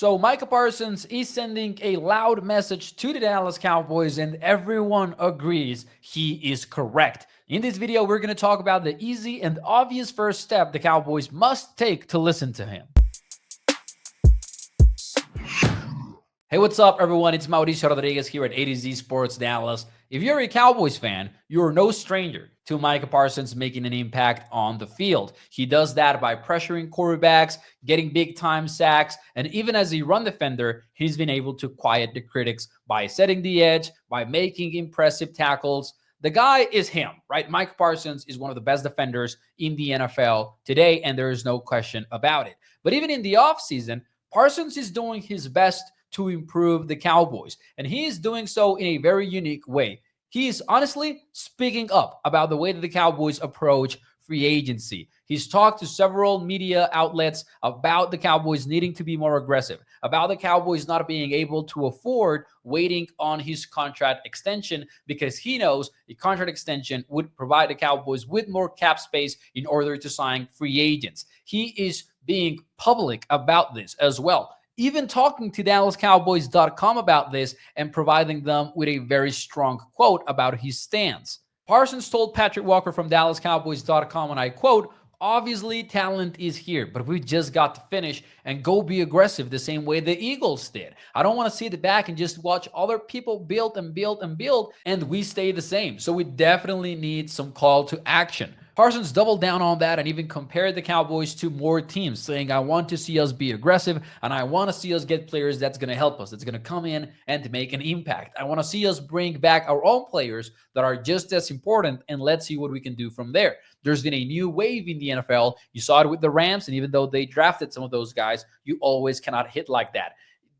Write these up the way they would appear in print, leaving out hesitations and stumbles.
So Micah Parsons is sending a loud message to the Dallas Cowboys, and everyone agrees he is correct. In this video, we're going to talk about the easy and obvious first step the Cowboys must take to listen to him. Hey, what's up, everyone? It's Mauricio Rodriguez here at A to Z Sports Dallas. If you're a Cowboys fan, you're no stranger to Micah Parsons making an impact on the field. He does that by pressuring quarterbacks, getting big-time sacks, and even as a run defender, he's been able to quiet the critics by setting the edge, by making impressive tackles. The guy is him, right? Micah Parsons is one of the best defenders in the NFL today, and there is no question about it. But even in the offseason, Parsons is doing his best to improve the Cowboys. And he is doing so in a very unique way. He is honestly speaking up about the way that the Cowboys approach free agency. He's talked to several media outlets about the Cowboys needing to be more aggressive, about the Cowboys not being able to afford waiting on his contract extension because he knows the contract extension would provide the Cowboys with more cap space in order to sign free agents. He is being public about this as well, even talking to DallasCowboys.com about this and providing them with a very strong quote about his stance. Parsons told Patrick Walker from DallasCowboys.com, and I quote, "Obviously, talent is here, but we just got to finish and go be aggressive the same way the Eagles did. I don't want to sit back and just watch other people build and build and build, and we stay the same. So we definitely need some call to action." Parsons doubled down on that and even compared the Cowboys to more teams, saying, "I want to see us be aggressive, and I want to see us get players that's going to help us, that's going to come in and make an impact. I want to see us bring back our own players that are just as important, and let's see what we can do from there." There's been a new wave in the NFL. You saw it with the Rams, and even though they drafted some of those guys, you always cannot hit like that.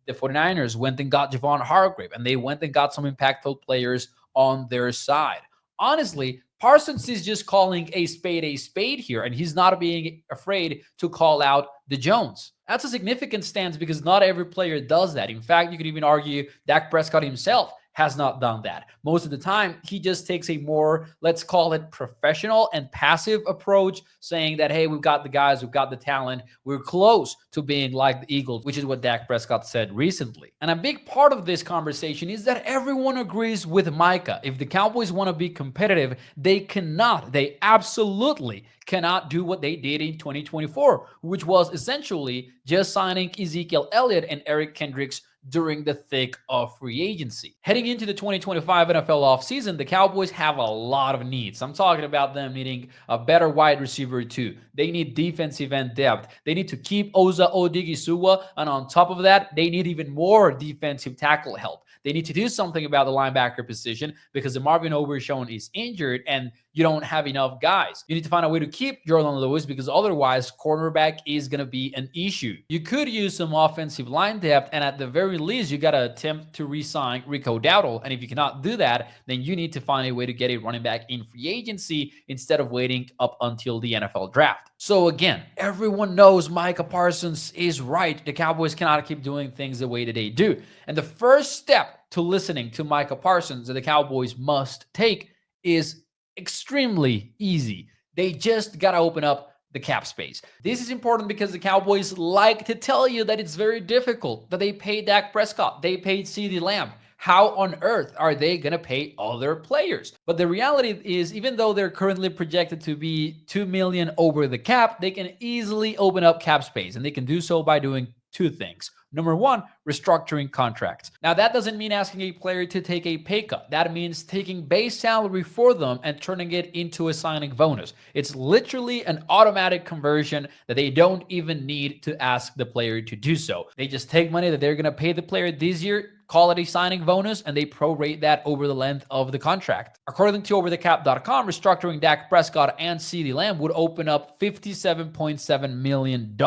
The 49ers went and got Javon Hargrave, and they went and got some impactful players on their side. Honestly, Parsons is just calling a spade here, and he's not being afraid to call out the Jones. That's a significant stance because not every player does that. In fact, you could even argue Dak Prescott himself has not done that. Most of the time, he just takes a more, let's call it, professional and passive approach, saying that, hey, we've got the guys, we've got the talent, we're close to being like the Eagles, which is what Dak Prescott said recently. And a big part of this conversation is that everyone agrees with Micah. If the Cowboys want to be competitive, they absolutely cannot do what they did in 2024, which was essentially just signing Ezekiel Elliott and Eric Kendricks during the thick of free agency. Heading into the 2025 NFL offseason, the Cowboys have a lot of needs. I'm talking about them needing a better wide receiver too. They need defensive end depth. They need to keep Osa Odighizuwa, and on top of that, they need even more defensive tackle help. They need to do something about the linebacker position because the Marvin Overshown is injured and you don't have enough guys. You need to find a way to keep Jordan Lewis because otherwise cornerback is going to be an issue. You could use some offensive line depth, and at the very least, you got to attempt to re-sign Rico Dowdle. And if you cannot do that, then you need to find a way to get a running back in free agency instead of waiting up until the NFL draft. So again, everyone knows Micah Parsons is right. The Cowboys cannot keep doing things the way that they do. And the first step to listening to Micah Parsons that the Cowboys must take is extremely easy. They just got to open up the cap space. This is important because the Cowboys like to tell you that it's very difficult, that they paid Dak Prescott, they paid CeeDee Lamb. How on earth are they going to pay other players? But the reality is, even though they're currently projected to be $2 million over the cap, they can easily open up cap space, and they can do so by doing two things. Number one, restructuring contracts. Now, that doesn't mean asking a player to take a pay cut. That means taking base salary for them and turning it into a signing bonus. It's literally an automatic conversion that they don't even need to ask the player to do so. They just take money that they're going to pay the player this year, call it a signing bonus, and they prorate that over the length of the contract. According to OverTheCap.com, restructuring Dak Prescott and CeeDee Lamb would open up $57.7 million.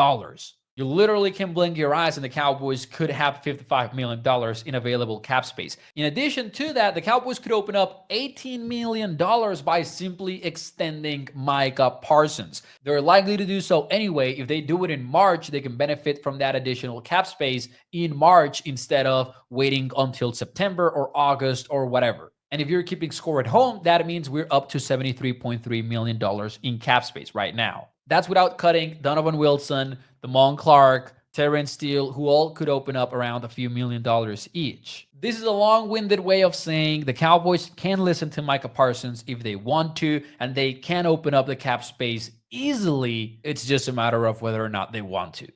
You literally can blink your eyes and the Cowboys could have $55 million in available cap space. In addition to that, the Cowboys could open up $18 million by simply extending Micah Parsons. They're likely to do so anyway. If they do it in March, they can benefit from that additional cap space in March instead of waiting until September or August or whatever. And if you're keeping score at home, that means we're up to $73.3 million in cap space right now. That's without cutting Donovan Wilson, Damon Clark, Terrence Steele, who all could open up around a few $1 million each. This is a long-winded way of saying the Cowboys can listen to Micah Parsons if they want to, and they can open up the cap space easily. It's just a matter of whether or not they want to.